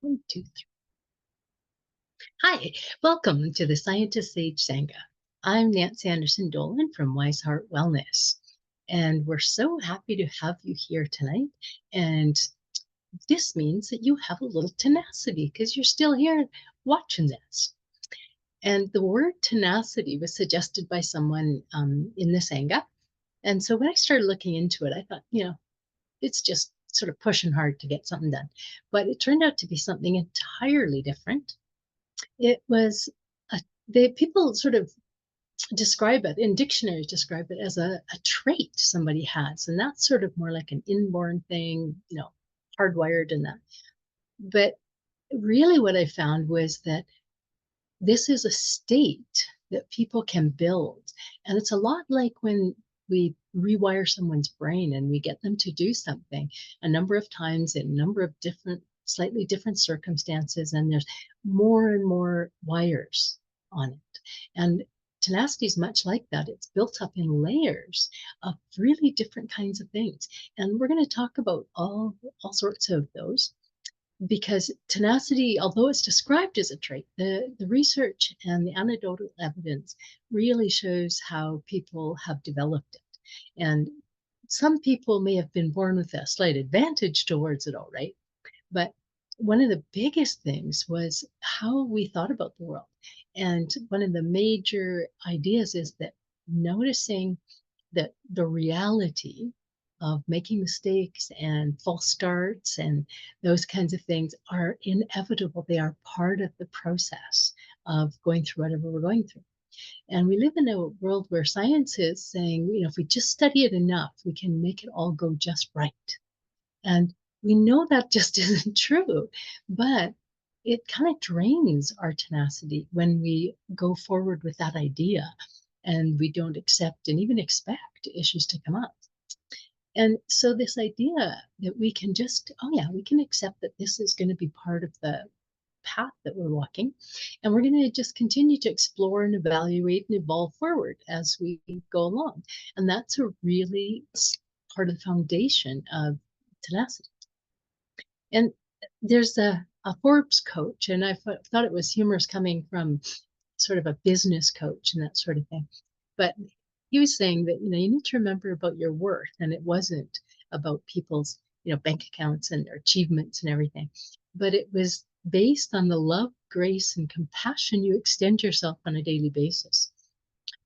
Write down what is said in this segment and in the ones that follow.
One, two, three. Hi, welcome to the Scientist Sage Sangha. I'm Nancy Anderson Dolan from Wise Heart Wellness, and we're so happy to have you here tonight. And this means that you have a little tenacity because you're still here watching this. And the word tenacity was suggested by someone in the Sangha. And so when I started looking into it, I thought, it's just sort of pushing hard to get something done. But it turned out to be something entirely different. It was people sort of describe it in dictionaries, describe it as a trait somebody has. And that's sort of more like an inborn thing, hardwired in that. But really what I found was that this is a state that people can build. And it's a lot like when we rewire someone's brain and we get them to do something a number of times in a number of different, slightly different circumstances. And there's more and more wires on it. And tenacity is much like that. It's built up in layers of really different kinds of things. And we're going to talk about all sorts of those because tenacity, although it's described as a trait, the research and the anecdotal evidence really shows how people have developed it. And some people may have been born with a slight advantage towards it, all right. But one of the biggest things was how we thought about the world. And one of the major ideas is that noticing that the reality of making mistakes and false starts and those kinds of things are inevitable. They are part of the process of going through whatever we're going through. And we live in a world where science is saying, if we just study it enough, we can make it all go just right. And we know that just isn't true, but it kind of drains our tenacity when we go forward with that idea and we don't accept and even expect issues to come up. And so this idea that we can just, oh yeah, we can accept that this is going to be part of the path that we're walking, and we're going to just continue to explore and evaluate and evolve forward as we go along. And that's a really part of the foundation of tenacity. And there's a Forbes coach, and I thought it was humorous coming from sort of a business coach and that sort of thing. But he was saying that, you need to remember about your worth. And it wasn't about people's, bank accounts and their achievements and everything, but it was based on the love, grace, and compassion you extend yourself on a daily basis.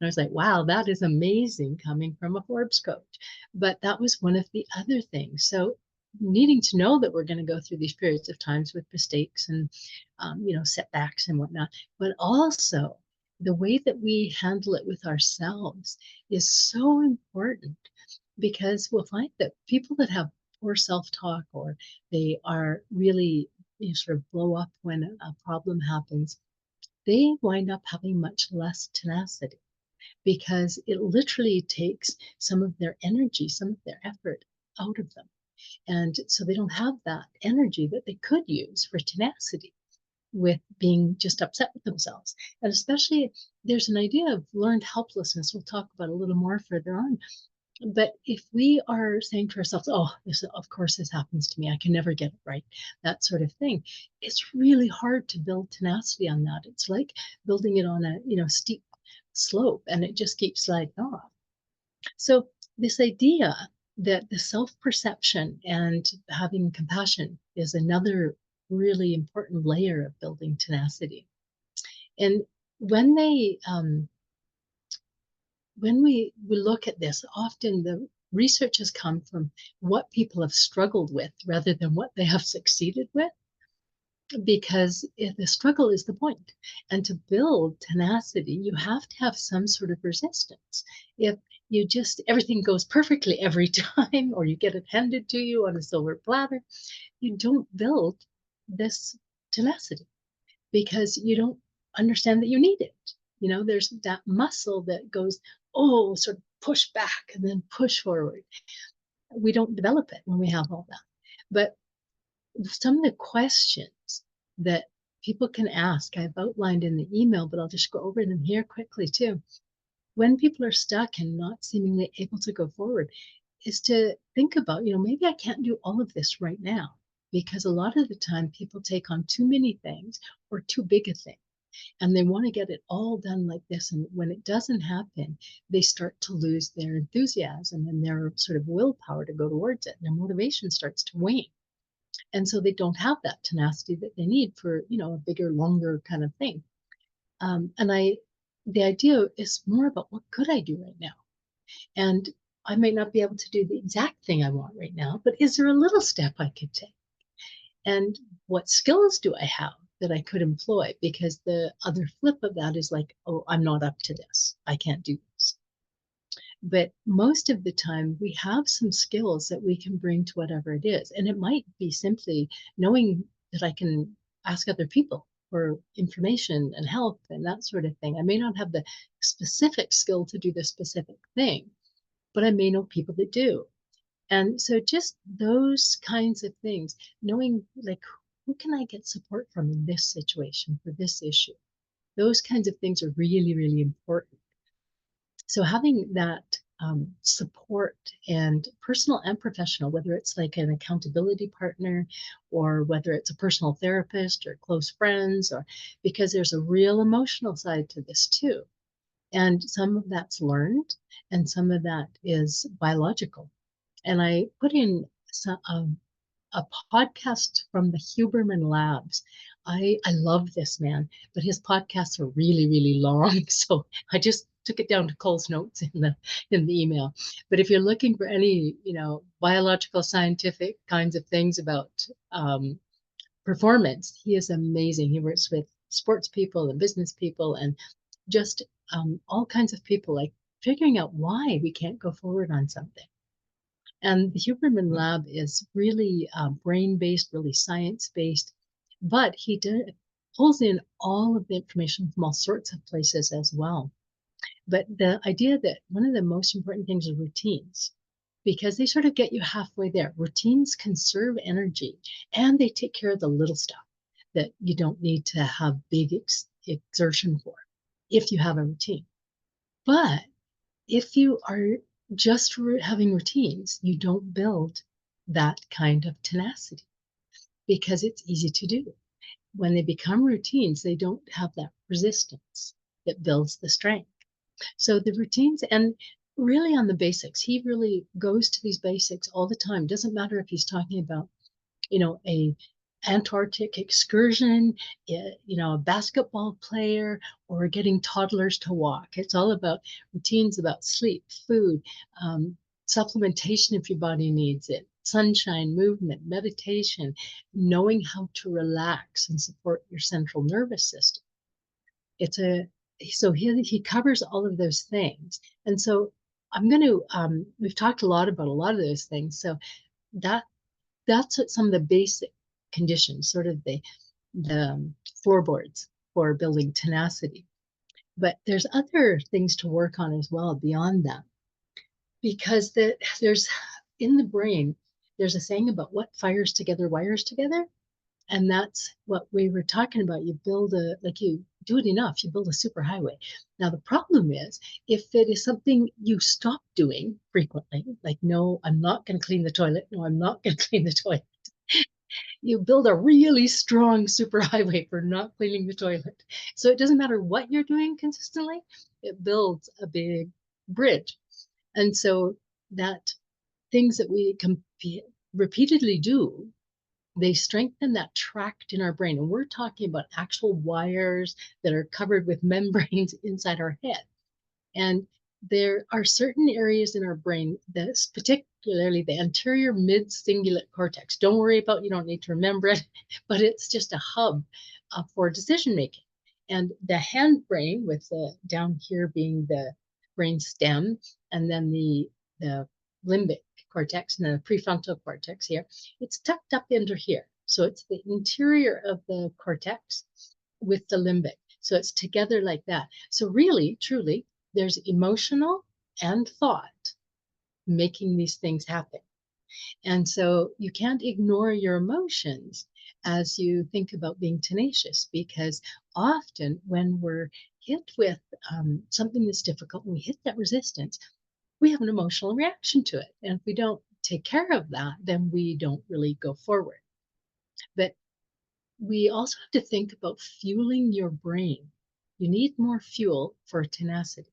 And I was like, wow, that is amazing coming from a Forbes coach. But that was one of the other things. So needing to know that we're going to go through these periods of times with mistakes and, setbacks and whatnot, but also the way that we handle it with ourselves is so important because we'll find that people that have poor self-talk or they are really sort of blow up when a problem happens, they wind up having much less tenacity because it literally takes some of their energy, some of their effort out of them. And so they don't have that energy that they could use for tenacity with being just upset with themselves. And especially there's an idea of learned helplessness we'll talk about a little more further on. But if we are saying to ourselves, oh, this, of course, this happens to me, I can never get it right, that sort of thing, it's really hard to build tenacity on that. It's like building it on a steep slope and it just keeps sliding off. So this idea that the self-perception and having compassion is another really important layer of building tenacity. And when they when we look at this, often the research has come from what people have struggled with rather than what they have succeeded with, because the struggle is the point. And to build tenacity, you have to have some sort of resistance. If you just, everything goes perfectly every time, or you get it handed to you on a silver platter, you don't build this tenacity because you don't understand that you need it. There's that muscle that goes, oh, sort of push back and then push forward. We don't develop it when we have all that. But some of the questions that people can ask, I've outlined in the email, but I'll just go over them here quickly too. When people are stuck and not seemingly able to go forward, is to think about, maybe I can't do all of this right now. because a lot of the time people take on too many things or too big a thing, and they want to get it all done like this. And when it doesn't happen, they start to lose their enthusiasm and their sort of willpower to go towards it. And their motivation starts to wane. And so they don't have that tenacity that they need for, a bigger, longer kind of thing. The idea is more about what could I do right now? And I may not be able to do the exact thing I want right now, but is there a little step I could take? And what skills do I have that I could employ? Because the other flip of that is like, oh, I'm not up to this. I can't do this. But most of the time, we have some skills that we can bring to whatever it is. And it might be simply knowing that I can ask other people for information and help and that sort of thing. I may not have the specific skill to do the specific thing, but I may know people that do. And so just those kinds of things, knowing like, who can I get support from in this situation for this issue? Those kinds of things are really, really important. So having that support, and personal and professional, whether it's like an accountability partner or whether it's a personal therapist or close friends, or because there's a real emotional side to this too. And some of that's learned and some of that is biological. And I put in a podcast from the Huberman Labs. I love this man, but his podcasts are really, really long. So I just took it down to Cole's notes in the email. But if you're looking for any, biological, scientific kinds of things about performance, he is amazing. He works with sports people and business people and just all kinds of people, like figuring out why we can't go forward on something. And the Huberman Lab is really brain-based, really science-based, but he pulls in all of the information from all sorts of places as well. But the idea that one of the most important things are routines, because they sort of get you halfway there. Routines conserve energy and they take care of the little stuff that you don't need to have big exertion for if you have a routine. But if you are just having routines, you don't build that kind of tenacity because it's easy to do. When they become routines, they don't have that resistance that builds the strength. So the routines, and really on the basics, he really goes to these basics all the time. Doesn't matter if he's talking about, a Antarctic excursion, a basketball player, or getting toddlers to walk. It's all about routines, about sleep, food, supplementation if your body needs it, sunshine, movement, meditation, knowing how to relax and support your central nervous system. So he covers all of those things. And so we've talked a lot about a lot of those things. So that's what some of the basic conditions, sort of the floorboards for building tenacity. But there's other things to work on as well beyond that, because there's in the brain, there's a saying about what fires together wires together. And that's what we were talking about. You do it enough, you build a superhighway. Now, the problem is if it is something you stop doing frequently, like, no, I'm not going to clean the toilet. No, I'm not going to clean the toilet. You build a really strong superhighway for not cleaning the toilet. So it doesn't matter what you're doing consistently, it builds a big bridge. And so that things that we repeatedly do, they strengthen that tract in our brain. And we're talking about actual wires that are covered with membranes inside our head. And there are certain areas in our brain, that's particularly the anterior mid-cingulate cortex. Don't worry about, you don't need to remember it, but it's just a hub for decision making. And the hindbrain, with the down here being the brain stem, and then the limbic cortex and the prefrontal cortex here, it's tucked up under here. So it's the interior of the cortex with the limbic. So it's together like that. So really, truly, there's emotional and thought making these things happen. And so you can't ignore your emotions as you think about being tenacious, because often when we're hit with something that's difficult, and we hit that resistance, we have an emotional reaction to it. And if we don't take care of that, then we don't really go forward. But we also have to think about fueling your brain. You need more fuel for tenacity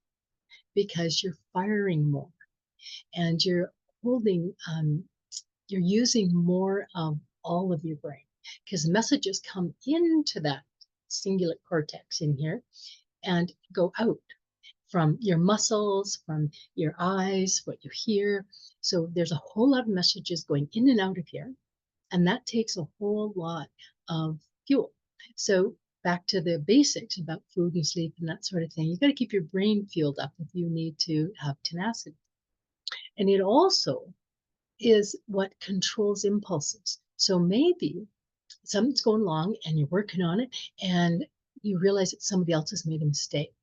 because you're firing more and holding, you're using more of all of your brain because messages come into that cingulate cortex in here and go out from your muscles, from your eyes, what you hear. So there's a whole lot of messages going in and out of here, and that takes a whole lot of fuel. So back to the basics about food and sleep and that sort of thing. You got to keep your brain fueled up if you need to have tenacity. And it also is what controls impulses. So maybe something's going along and you're working on it and you realize that somebody else has made a mistake.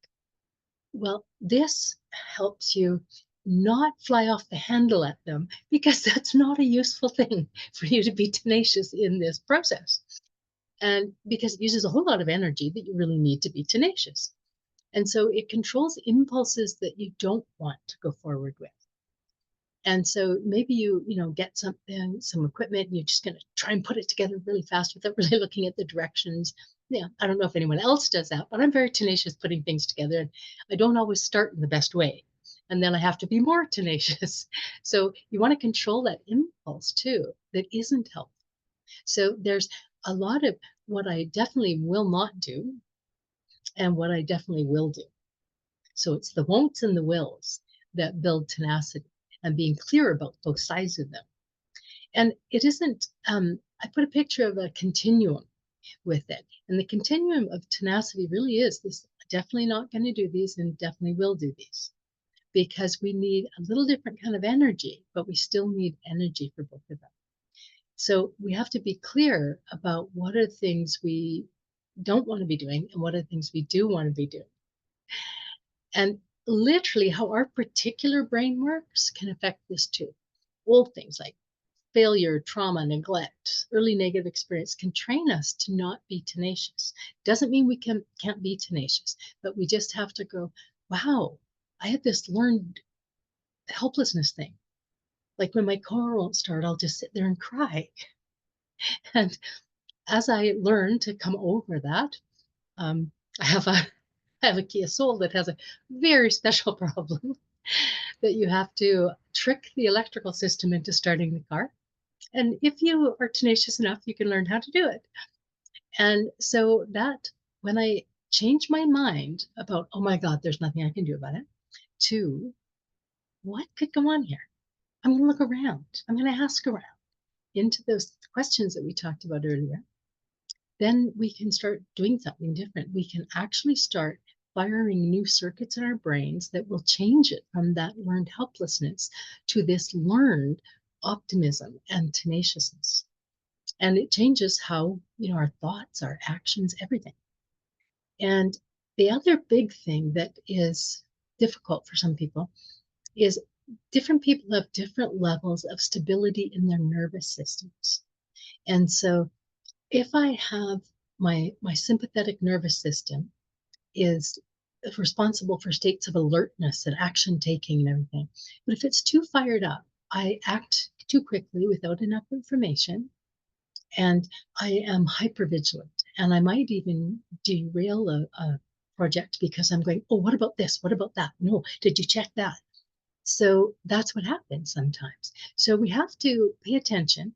Well, this helps you not fly off the handle at them because that's not a useful thing for you to be tenacious in this process. And because it uses a whole lot of energy that you really need to be tenacious. And so it controls impulses that you don't want to go forward with. And so maybe get something, some equipment, and you're just going to try and put it together really fast without really looking at the directions. Yeah, I don't know if anyone else does that, but I'm very tenacious putting things together. And I don't always start in the best way. And then I have to be more tenacious. So you want to control that impulse too, that isn't helpful. So there's a lot of what I definitely will not do and what I definitely will do. So it's the won'ts and the wills that build tenacity and being clear about both sides of them. And it isn't, I put a picture of a continuum with it. And the continuum of tenacity really is this: definitely not going to do these and definitely will do these, because we need a little different kind of energy, but we still need energy for both of them. So we have to be clear about what are things we don't want to be doing and what are things we do want to be doing. And literally how our particular brain works can affect this too. Old things like failure, trauma, neglect, early negative experience can train us to not be tenacious. Doesn't mean we can't be tenacious, but we just have to go, wow, I had this learned helplessness thing. Like when my car won't start, I'll just sit there and cry. And as I learn to come over that, um, I have a I have a Kia Soul that has a very special problem that you have to trick the electrical system into starting the car. And if you are tenacious enough, you can learn how to do it. And so that when I change my mind about, oh my God, there's nothing I can do about it, to what could go on here? I'm going to look around. I'm going to ask around into those questions that we talked about earlier. Then we can start doing something different. We can actually start firing new circuits in our brains that will change it from that learned helplessness to this learned optimism and tenaciousness. And it changes how, our thoughts, our actions, everything. And the other big thing that is difficult for some people is different people have different levels of stability in their nervous systems. And so if I have my sympathetic nervous system is responsible for states of alertness and action taking and everything. But if it's too fired up, I act too quickly without enough information, and I am hypervigilant, and I might even derail a project because I'm going, oh, what about this? What about that? No, did you check that? So that's what happens sometimes. So we have to pay attention.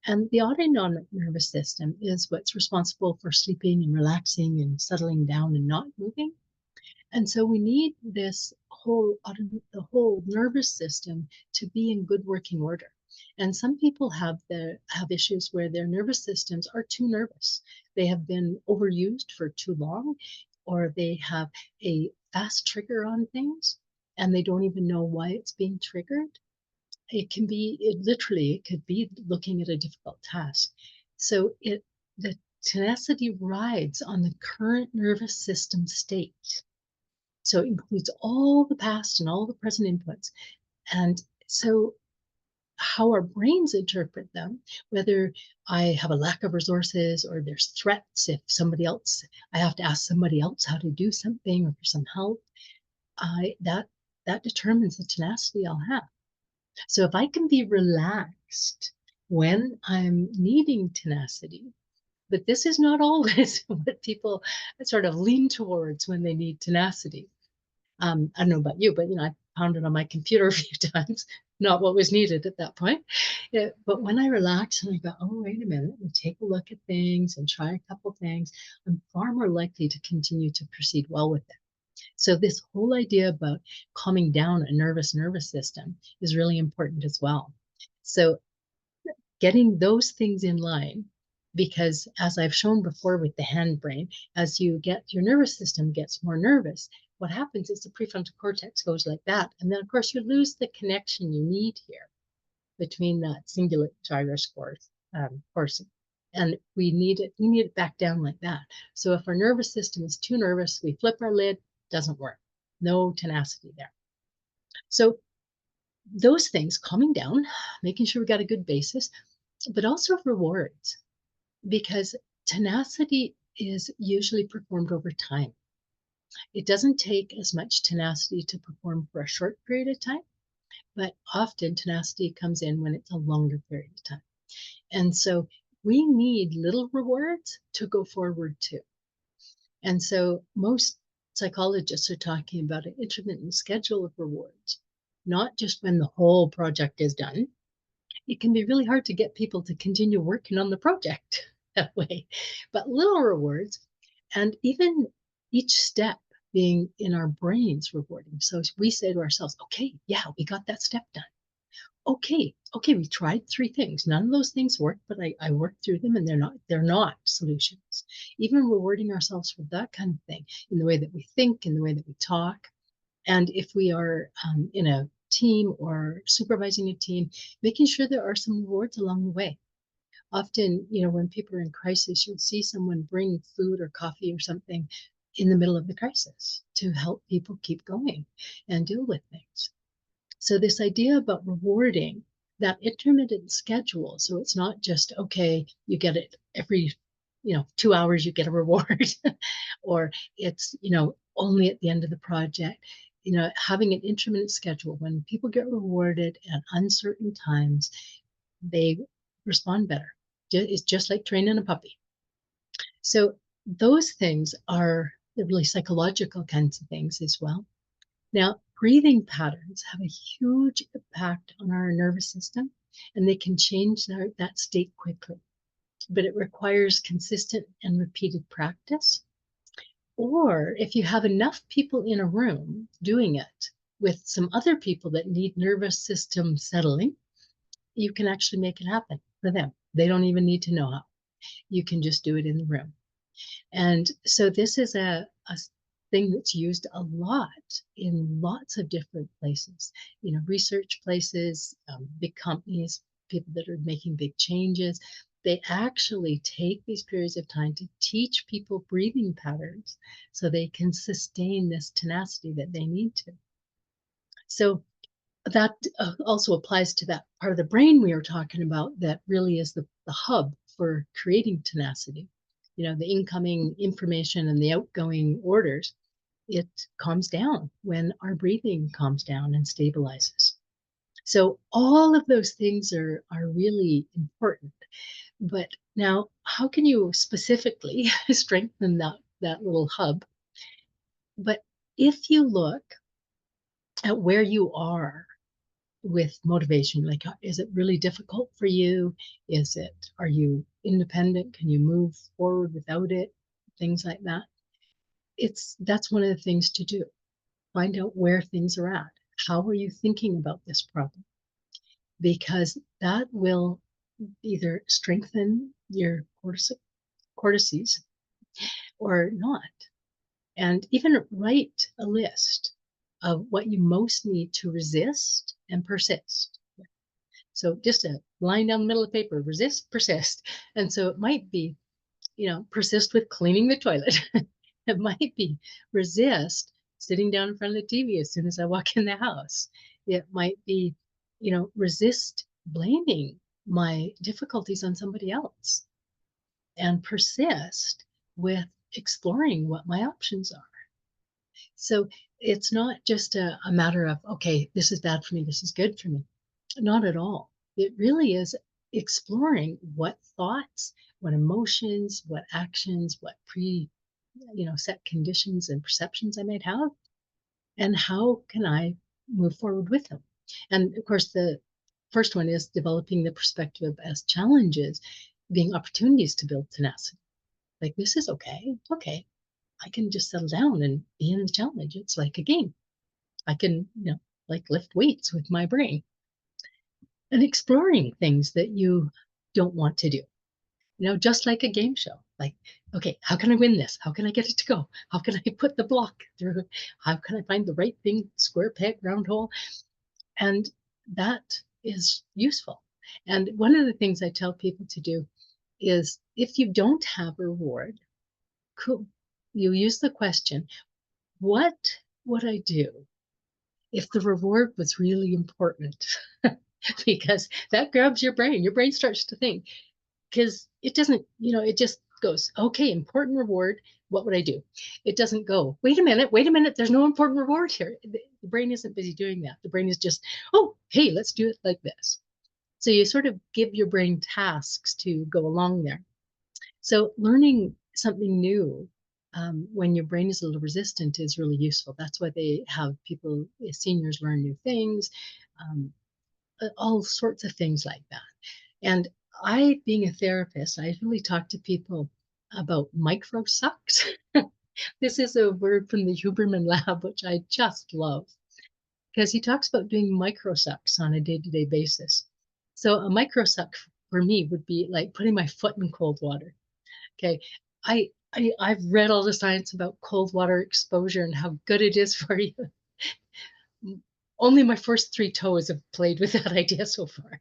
And the autonomic nervous system is what's responsible for sleeping and relaxing and settling down and not moving. And so we need this the whole nervous system to be in good working order. And some people have issues where their nervous systems are too nervous. They have been overused for too long, or they have a fast trigger on things and they don't even know why it's being triggered. It could be looking at a difficult task. So the tenacity rides on the current nervous system state. So it includes all the past and all the present inputs. And so how our brains interpret them, whether I have a lack of resources or there's threats, if I have to ask somebody else how to do something or for some help, that determines the tenacity I'll have. So if I can be relaxed when I'm needing tenacity. But this is not always what people sort of lean towards when they need tenacity. I don't know about you, but I pounded on my computer a few times, not what was needed at that point. Yeah, but when I relax and I go, oh, wait a minute, and take a look at things and try a couple things, I'm far more likely to continue to proceed well with it. So this whole idea about calming down a nervous system is really important as well. So getting those things in line, because as I've shown before with the hand brain, as you get your nervous system gets more nervous, what happens is the prefrontal cortex goes like that. And then of course you lose the connection you need here between that cingulate gyrus course. And we need it back down like that. So if our nervous system is too nervous, we flip our lid, doesn't work. No tenacity there. So those things, calming down, making sure we got a good basis, but also rewards, because tenacity is usually performed over time. It doesn't take as much tenacity to perform for a short period of time, but often tenacity comes in when it's a longer period of time. And so we need little rewards to go forward too. And so most psychologists are talking about an intermittent schedule of rewards, not just when the whole project is done. It can be really hard to get people to continue working on the project that way, but little rewards, and even each step being in our brains rewarding. So we say to ourselves, okay, yeah, we got that step done. Okay, we tried 3 things. None of those things worked, but I worked through them, and they're not solutions. Even rewarding ourselves for that kind of thing in the way that we think, in the way that we talk. And if we are in a team or supervising a team, making sure there are some rewards along the way. Often, when people are in crisis, you'll see someone bring food or coffee or something in the middle of the crisis to help people keep going and deal with things. So this idea about rewarding that intermittent schedule, so it's not just, okay, you get it every 2 hours you get a reward, or it's only at the end of the project. Having an intermittent schedule, when people get rewarded at uncertain times, they respond better. It's just like training a puppy. So those things are the really psychological kinds of things as well. Now, breathing patterns have a huge impact on our nervous system, and they can change that state quickly. But it requires consistent and repeated practice. Or if you have enough people in a room doing it with some other people that need nervous system settling, you can actually make it happen for them. They don't even need to know how. You can just do it in the room. And so this is a thing that's used a lot in lots of different places, research places, big companies, people that are making big changes. They actually take these periods of time to teach people breathing patterns so they can sustain this tenacity that they need to. So that also applies to that part of the brain we were talking about that really is the hub for creating tenacity. The incoming information and the outgoing orders, it calms down when our breathing calms down and stabilizes. So all of those things are really important. But now, how can you specifically strengthen that little hub? But if you look at where you are with motivation, like, is it really difficult for you? Are you independent? Can you move forward without it? Things like that. That's one of the things to do. Find out where things are at. How are you thinking about this problem? Because that will either strengthen your cortices or not. And even write a list of what you most need to resist and persist. So just a line down the middle of the paper, resist, persist. And so it might be, persist with cleaning the toilet. It might be resist sitting down in front of the TV as soon as I walk in the house. It might be, resist blaming my difficulties on somebody else, and persist with exploring what my options are. So it's not just a matter of, okay, this is bad for me, this is good for me. Not at all. It really is exploring what thoughts, what emotions, what actions, what set conditions and perceptions I might have, and how can I move forward with them. And of course, the first one is developing the perspective as challenges being opportunities to build tenacity. Like, this is okay. Okay, I can just settle down and be in the challenge. It's like a game. I can, like lift weights with my brain and exploring things that you don't want to do. Just like a game show. Like, okay, how can I win this? How can I get it to go? How can I put the block through? How can I find the right thing? Square peg, round hole. And that is useful. And one of the things I tell people to do is, if you don't have a reward, you use the question, what would I do if the reward was really important? Because that grabs your brain. Your brain starts to think, because it doesn't, it just goes, okay, important reward. What would I do? It doesn't go, wait a minute. There's no important reward here. The brain isn't busy doing that. The brain is just, oh, hey, let's do it like this. So you sort of give your brain tasks to go along there. So learning something new when your brain is a little resistant is really useful. That's why they have people, seniors, learn new things, um, all sorts of things like that. And I, being a therapist, I really talk to people about micro sucks. This is a word from the Huberman Lab, which I just love, because he talks about doing micro sucks on a day-to-day basis. So a micro suck for me would be like putting my foot in cold water. Okay. I've read all the science about cold water exposure and how good it is for you. Only my first 3 toes have played with that idea so far.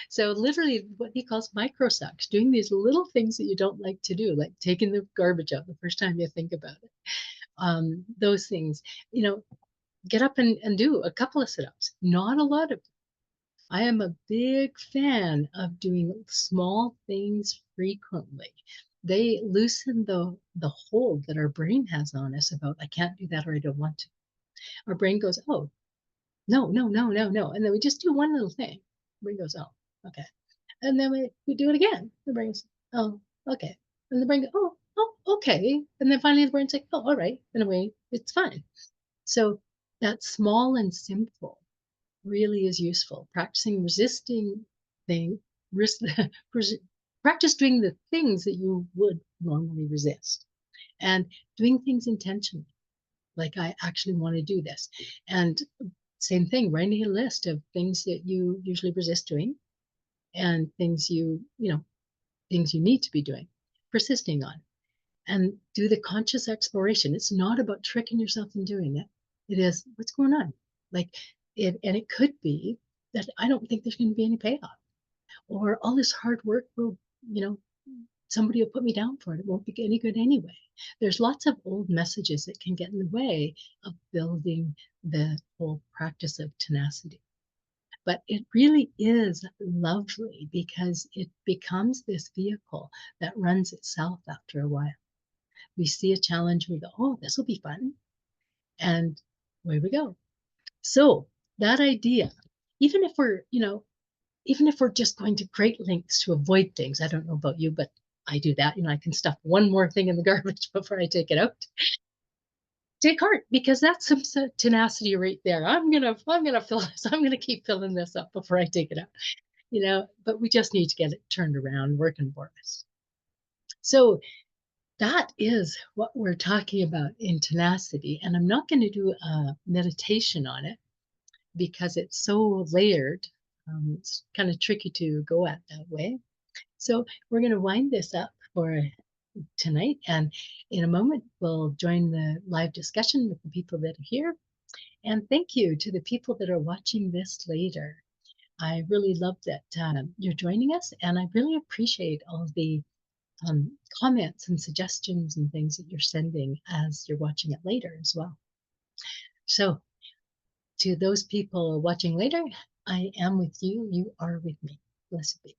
So literally what he calls microsucks, doing these little things that you don't like to do, like taking the garbage out the first time you think about it. Those things, get up and do a couple of sit-ups, not a lot of them. I am a big fan of doing small things frequently. They loosen the hold that our brain has on us about, I can't do that or I don't want to. Our brain goes, oh, no, no, no, no, no. And then we just do one little thing. The brain goes, oh, okay. And then we do it again. The brain goes, oh, okay. And the brain goes, oh, okay. And then finally the brain's like, oh, all right. In a way, it's fine. So that small and simple really is useful. Practicing resisting thing, practice doing the things that you would normally resist, and doing things intentionally. Like, I actually want to do this. And same thing, writing a list of things that you usually resist doing and things things you need to be doing, persisting on, and do the conscious exploration. It's not about tricking yourself in doing it. It is, what's going on? Like, and it could be that I don't think there's going to be any payoff, or all this hard work will, somebody will put me down for it. It won't be any good anyway. There's lots of old messages that can get in the way of building the whole practice of tenacity. But it really is lovely because it becomes this vehicle that runs itself after a while. We see a challenge, we go, oh, this will be fun. And away we go. So that idea, even if we're just going to great lengths to avoid things, I don't know about you, but I do that. I can stuff one more thing in the garbage before I take it out. Take heart, because that's some tenacity right there. I'm gonna fill this. I'm gonna keep filling this up before I take it out. But we just need to get it turned around, working for us. So that is what we're talking about in tenacity. And I'm not going to do a meditation on it because it's so layered. It's kind of tricky to go at that way. So we're going to wind this up for tonight. And in a moment, we'll join the live discussion with the people that are here. And thank you to the people that are watching this later. I really love that you're joining us, and I really appreciate all the comments and suggestions and things that you're sending as you're watching it later as well. So to those people watching later, I am with you. You are with me. Blessed be.